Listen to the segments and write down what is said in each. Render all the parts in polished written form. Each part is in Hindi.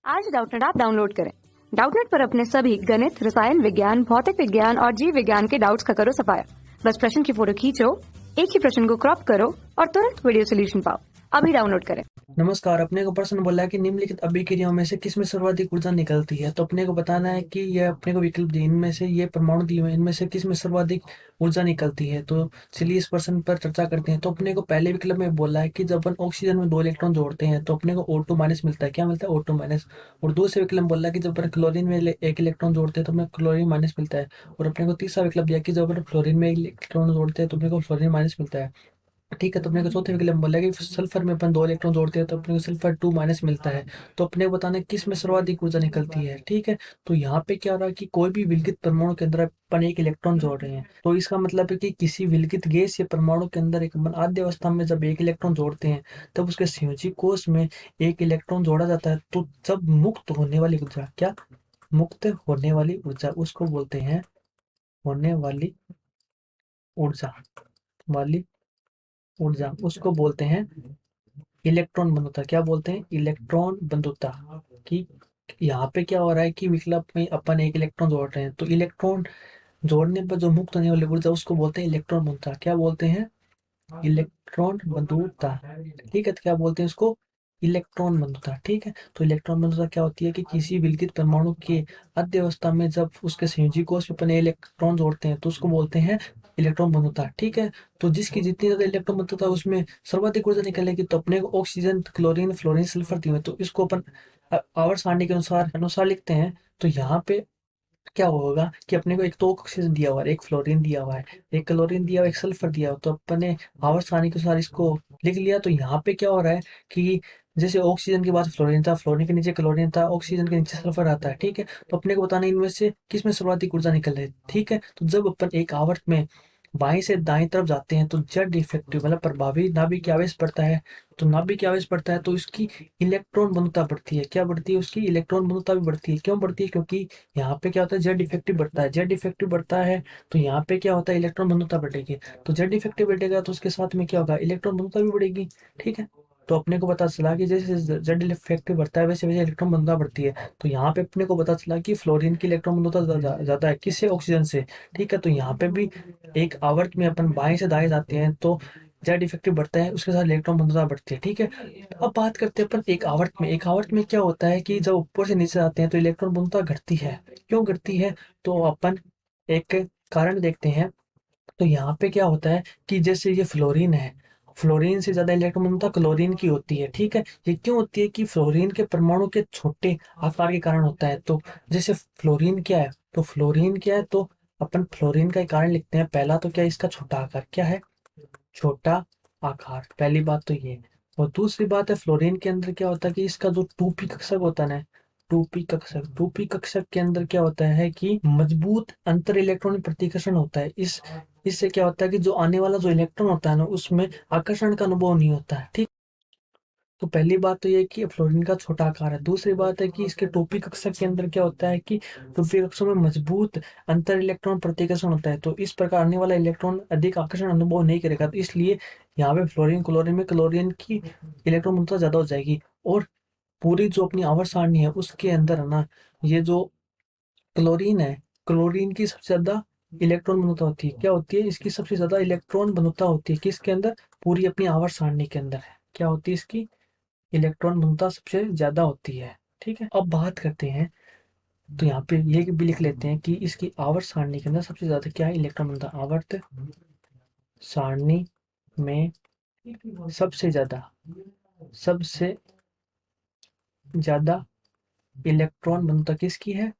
आज डाउटनेट ऐप डाउनलोड करें। डाउटनेट पर अपने सभी गणित, रसायन विज्ञान, भौतिक विज्ञान और जीव विज्ञान के डाउट्स का करो सफाया। बस प्रश्न की फोटो खींचो, एक ही प्रश्न को क्रॉप करो और तुरंत वीडियो सोल्यूशन पाओ। अभी डाउनलोड करें। नमस्कार। अपने को प्रश्न बोला है कि निम्नलिखित अभिक्रियाओं में से किसमें सर्वाधिक ऊर्जा निकलती है। तो अपने को बताना है कि यह अपने को विकल्प दिए, इनमें से ये परमाणु दिए हुए हैं, इनमें से किसमें सर्वाधिक ऊर्जा निकलती है। तो चलिए इस प्रश्न पर चर्चा करते हैं। तो अपने को पहले विकल्प में बोला है कि जब अपन ऑक्सीजन में 2 इलेक्ट्रॉन जोड़ते हैं तो अपने को O2 माइनस मिलता है। क्या मिलता है? O2 minus. और दूसरे विकल्प में बोला है कि जब अपन क्लोरीन में 1 इलेक्ट्रॉन जोड़ते हैं तो अपने क्लोरीन माइनस मिलता है। और अपने को तीसरा विकल्प दिया कि जब अपन फ्लोरीन में 1 इलेक्ट्रॉन जोड़ते हैं तो अपने को फ्लोरीन माइनस मिलता है। ठीक है। तो अपने को चौथे विकल्प में बोला है कि सल्फर में अपन 2 इलेक्ट्रॉन जोड़ते हैं तो अपने को सल्फर 2 माइनस मिलता है। तो अपने को बताना है किस में सर्वाधिक ऊर्जा निकलती है। ठीक है। तो यहाँ पे क्या हो रहा है कि कोई भी विलगित परमाणु के अंदर अपन 1 इलेक्ट्रॉन जोड़ रहे हैं, तो इसका मतलब है कि किसी विलगित गैस या परमाणु के अंदर एक अपन आद्य अवस्था में जब 1 इलेक्ट्रॉन जोड़ते हैं तब उसके संयोजी कोष में 1 इलेक्ट्रॉन जोड़ा जाता है। तो जब मुक्त होने वाली ऊर्जा, क्या मुक्त होने वाली ऊर्जा, उसको बोलते हैं होने वाली ऊर्जा, वाली ऊर्जा उसको बोलते हैं इलेक्ट्रॉन बंधुता। क्या बोलते हैं? इलेक्ट्रॉन बंधुता। कि यहाँ पे क्या हो रहा है कि विकल्प में अपन 1 इलेक्ट्रॉन जोड़ रहे हैं तो इलेक्ट्रॉन जोड़ने पर जो मुक्त होने वाली ऊर्जा उसको बोलते हैं इलेक्ट्रॉन बंधुता। क्या बोलते हैं? इलेक्ट्रॉन बंधुता। ठीक है। तो क्या बोलते हैं इसको? इलेक्ट्रॉन बंधुता। ठीक है। तो इलेक्ट्रॉन बंधुता क्या होती है कि किसी विलगित परमाणु के अद्य अवस्था में जब उसके संयोजी कोष में अपन इलेक्ट्रॉन जोड़ते हैं तो उसको बोलते हैं इलेक्ट्रॉन बंधुता। ठीक है। तो जिसकी जितनी ज्यादा इलेक्ट्रॉन बंधुता उसमें सर्वाधिक ऊर्जा निकलेगी। तो अपने को ऑक्सीजन, क्लोरीन, फ्लोरीन, सल्फर दिए हुए, तो इसको अपन आवर्त सारणी के अनुसार अनुसार लिखते हैं। तो यहाँ पे क्या होगा कि अपने को एक तो ऑक्सीजन दिया हुआ है, एक फ्लोरीन दिया हुआ है, एक क्लोरीन दिया हुआ है, एक सल्फर दिया हुआ है। तो अपने आवर्त सारणी के अनुसार इसको लिख लिया। तो यहाँ पे क्या हो रहा है कि जैसे ऑक्सीजन के बाद फ्लोरीन था, फ्लोरीन के नीचे क्लोरीन था, ऑक्सीजन के नीचे सल्फर आता है। ठीक है। तो अपने को बताना है इनमें से किसमें सर्वाधिक ऊर्जा निकल रही है। ठीक है। तो जब अपन एक आवर्त में बाएं से दाएं तरफ जाते हैं तो जेड इफेक्टिव मतलब प्रभावी नाभिक आवेश बढ़ता है। तो नाभिक आवेश बढ़ता है तो इसकी इलेक्ट्रॉन बंधुता बढ़ती है। क्या बढ़ती है? उसकी इलेक्ट्रॉन बंधुता भी बढ़ती है। क्यों बढ़ती है? क्योंकि यहाँ पे क्या होता है, जेड इफेक्टिव बढ़ता है। जेड इफेक्टिव बढ़ता है तो यहाँ पे क्या होता है, इलेक्ट्रॉन बंधुता बढ़ेगी। तो जेड इफेक्टिव बढ़ेगा तो उसके साथ में क्या होगा, इलेक्ट्रॉन बंधुता भी बढ़ेगी। ठीक है। तो अपने को पता चला कि जैसे जेड इफेक्टिव बढ़ता है वैसे वैसे इलेक्ट्रॉन बंधुता बढ़ती है। तो यहाँ पे अपने को पता चला कि फ्लोरीन की इलेक्ट्रॉन बंधुता ज्यादा है किससे? ऑक्सीजन से। ठीक है। तो यहाँ पे भी एक आवर्त में अपन बाएं से दाएं जाते हैं तो जेड इफेक्टिव बढ़ता है, उसके साथ इलेक्ट्रॉन बंधुता बढ़ती है। ठीक है। तो अब बात करते हैं अपन एक आवर्त में। एक आवर्त में क्या होता है कि जब ऊपर से नीचे आते हैं तो इलेक्ट्रॉन बंधुता घटती है। क्यों घटती है? तो अपन एक कारण देखते हैं। तो यहाँ पे क्या होता है कि जैसे ये फ्लोरीन है, फ्लोरीन से ज्यादा इलेक्ट्रॉन बंधुता क्लोरीन की होती है। ठीक है। ये क्यों होती है कि फ्लोरीन के परमाणु के छोटे आकार के कारण होता है। तो जैसे फ्लोरीन क्या है, तो फ्लोरीन क्या है, तो अपन फ्लोरीन का एक कारण लिखते हैं। पहला तो क्या है, इसका छोटा आकार। क्या है? छोटा आकार। पहली बात तो ये। और दूसरी बात है फ्लोरीन के अंदर क्या होता है कि इसका जो 2p कक्षक होता है ना, 2p कक्षक के अंदर क्या होता है कि मजबूत अंतर इलेक्ट्रॉनिक प्रतिकर्षण होता है। इससे क्या होता है कि जो आने वाला जो इलेक्ट्रॉन होता है ना उसमें आकर्षण का अनुभव नहीं होता है। ठीक। तो पहली बात तो ये कि फ्लोरीन का छोटा आकार है। दूसरी बात है कि इसके टोपी कक्षक के अंदर क्या होता है कि टोपी कक्षों में मजबूत अंतर इलेक्ट्रॉन प्रतिकर्षण होता है। तो इस प्रकार आने वाला इलेक्ट्रॉन अधिक आकर्षण अनुभव नहीं करेगा। तो इसलिए यहाँ पे फ्लोरीन क्लोरीन में क्लोरीन की इलेक्ट्रॉन घनत्व ज्यादा हो जाएगी। और पूरी जो अपनी आवर्त सारणी है उसके अंदर है ना, ये जो क्लोरीन है, क्लोरीन की सबसे ज्यादा इलेक्ट्रॉन घनत्व होती है। क्या होती है? इसकी सबसे ज्यादा इलेक्ट्रॉन घनत्व होती है किसके अंदर? पूरी अपनी आवर्त सारणी के अंदर है। क्या होती है? इसकी इलेक्ट्रॉन घनता सबसे ज्यादा होती है। ठीक है। अब बात करते हैं। तो यहाँ पे ये भी लिख लेते हैं कि इसकी आवर्त सारणी के अंदर सबसे ज्यादा क्या है, इलेक्ट्रॉन घनता। आवर्त सारणी में सबसे ज्यादा, सबसे ज्यादा इलेक्ट्रॉन घनता किसकी है?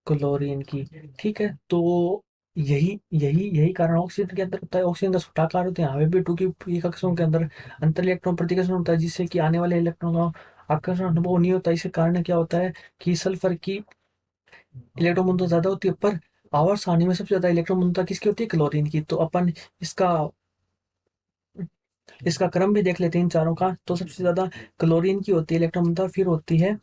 क्लोरीन की। ठीक है। तो यही यही यही कारण ऑक्सीजन के अंदर होता है। ऑक्सीजन का छोटा आकार होता है, यहाँ पे भी 2 की कक्षों के अंदर अंतर इलेक्ट्रॉन प्रतिकर्षण होता है जिससे कि आने वाले इलेक्ट्रॉन का आकर्षण अनुभव नहीं होता। इसके कारण क्या होता है कि सल्फर की इलेक्ट्रॉन घनत्व ज्यादा होती है, पर आवर्त सारणी में सबसे ज्यादा इलेक्ट्रॉन घनत्व किसकी होती है? क्लोरीन की। तो अपन इसका इसका क्रम भी देख लेते हैं इन चारों का। तो सबसे ज्यादा क्लोरीन की होती है इलेक्ट्रॉन घनत्व, फिर होती है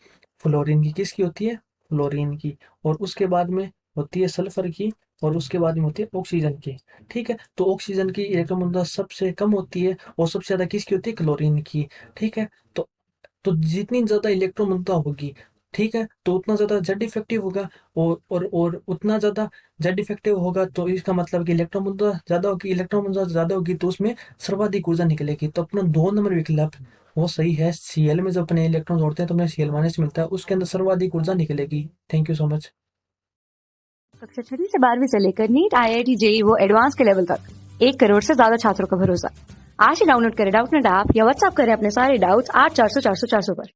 फ्लोरीन की। किसकी होती है? फ्लोरीन की। और उसके बाद में होती है सल्फर की। और उसके बाद में होती है ऑक्सीजन की। ठीक है। तो ऑक्सीजन की इलेक्ट्रॉन घनत्व सबसे कम होती है और सबसे ज्यादा किसकी होती है? क्लोरीन की। ठीक है। तो जितनी ज्यादा इलेक्ट्रॉन घनत्व होगी ठीक है, तो उतना ज्यादा जेड इफेक्टिव होगा, और उतना ज्यादा जेड इफेक्टिव होगा तो इसका मतलब कि इलेक्ट्रॉन मुद्रा ज्यादा होगी, इलेक्ट्रॉन मुद्रा ज्यादा होगी तो उसमें सर्वाधिक ऊर्जा निकलेगी। तो अपना 2 नंबर विकल्प वो सही है। सीएल में जब अपने इलेक्ट्रॉन जोड़ते हैं तो हमें सीएल माइनस मिलता है, उसके अंदर सर्वाधिक ऊर्जा निकलेगी। Thank you so much. कक्षा 6वीं से 12वीं से लेकर नीट, IIT, जेईई वो एडवांस के लेवल तक 1 करोड़ से ज्यादा छात्रों का भरोसा। आज ही डाउनलोड करें डाउटनेट ऐप या व्हाट्सएप करें अपने सारे डाउट्स 8400 400 400 पर।